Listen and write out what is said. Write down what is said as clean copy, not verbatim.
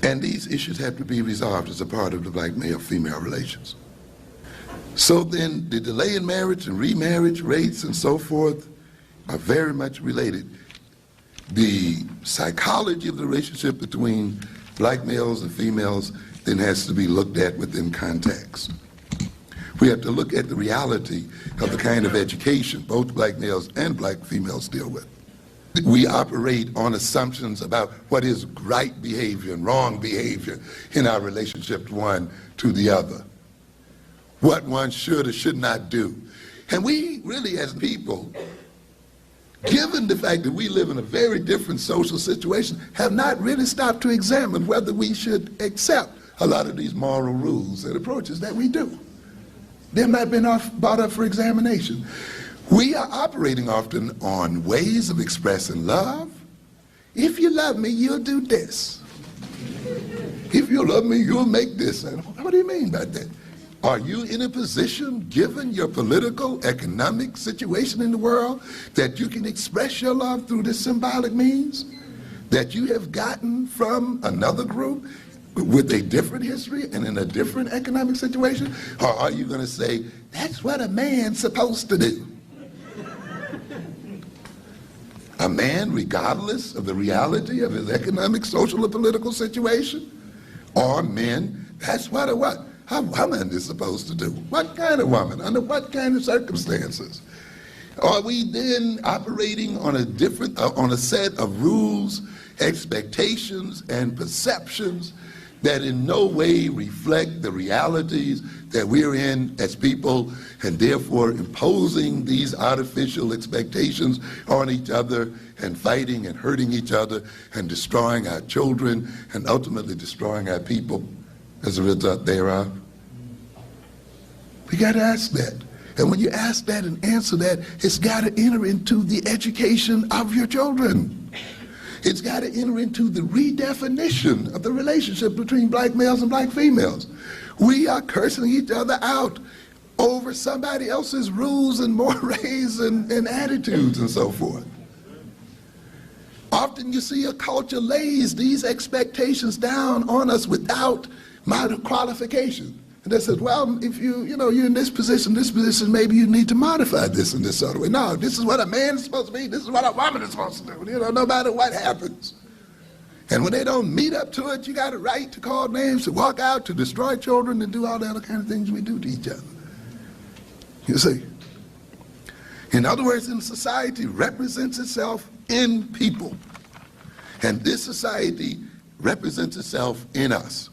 And these issues have to be resolved as a part of the black male-female relations. So then the delay in marriage and remarriage rates and so forth are very much related. The psychology of the relationship between black males and females then has to be looked at within context. We have to look at the reality of the kind of education both black males and black females deal with. We operate on assumptions about what is right behavior and wrong behavior in our relationship one to the other, what one should or should not do. And we really, as people, given the fact that we live in a very different social situation, have not really stopped to examine whether we should accept a lot of these moral rules and approaches that we do. They have not been brought up for examination. We are operating often on ways of expressing love. If you love me, you'll do this. If you love me, you'll make this. What do you mean by that? Are you in a position, given your political, economic situation in the world, that you can express your love through this symbolic means that you have gotten from another group with a different history and in a different economic situation? Or are you going to say, that's what a man's supposed to do? A man, regardless of the reality of his economic, social, or political situation? Or men, that's what a woman is supposed to do? What kind of woman? Under what kind of circumstances? Are we then operating on a set of rules, expectations, and perceptions that in no way reflect the realities that we're in as people, and therefore imposing these artificial expectations on each other and fighting and hurting each other and destroying our children and ultimately destroying our people as a result thereof? We got to ask that. And when you ask that and answer that, it's got to enter into the education of your children. It's got to enter into the redefinition of the relationship between black males and black females. We are cursing each other out over somebody else's rules and mores and attitudes and so forth. Often you see a culture lays these expectations down on us without qualification. And they said, well, if you're in this position, maybe you need to modify this in this sort of way. No, this is what a man is supposed to be. This is what a woman is supposed to do, no matter what happens. And when they don't meet up to it, you got a right to call names, to walk out, to destroy children, and do all the other kind of things we do to each other. You see? In other words, in society represents itself in people. And this society represents itself in us.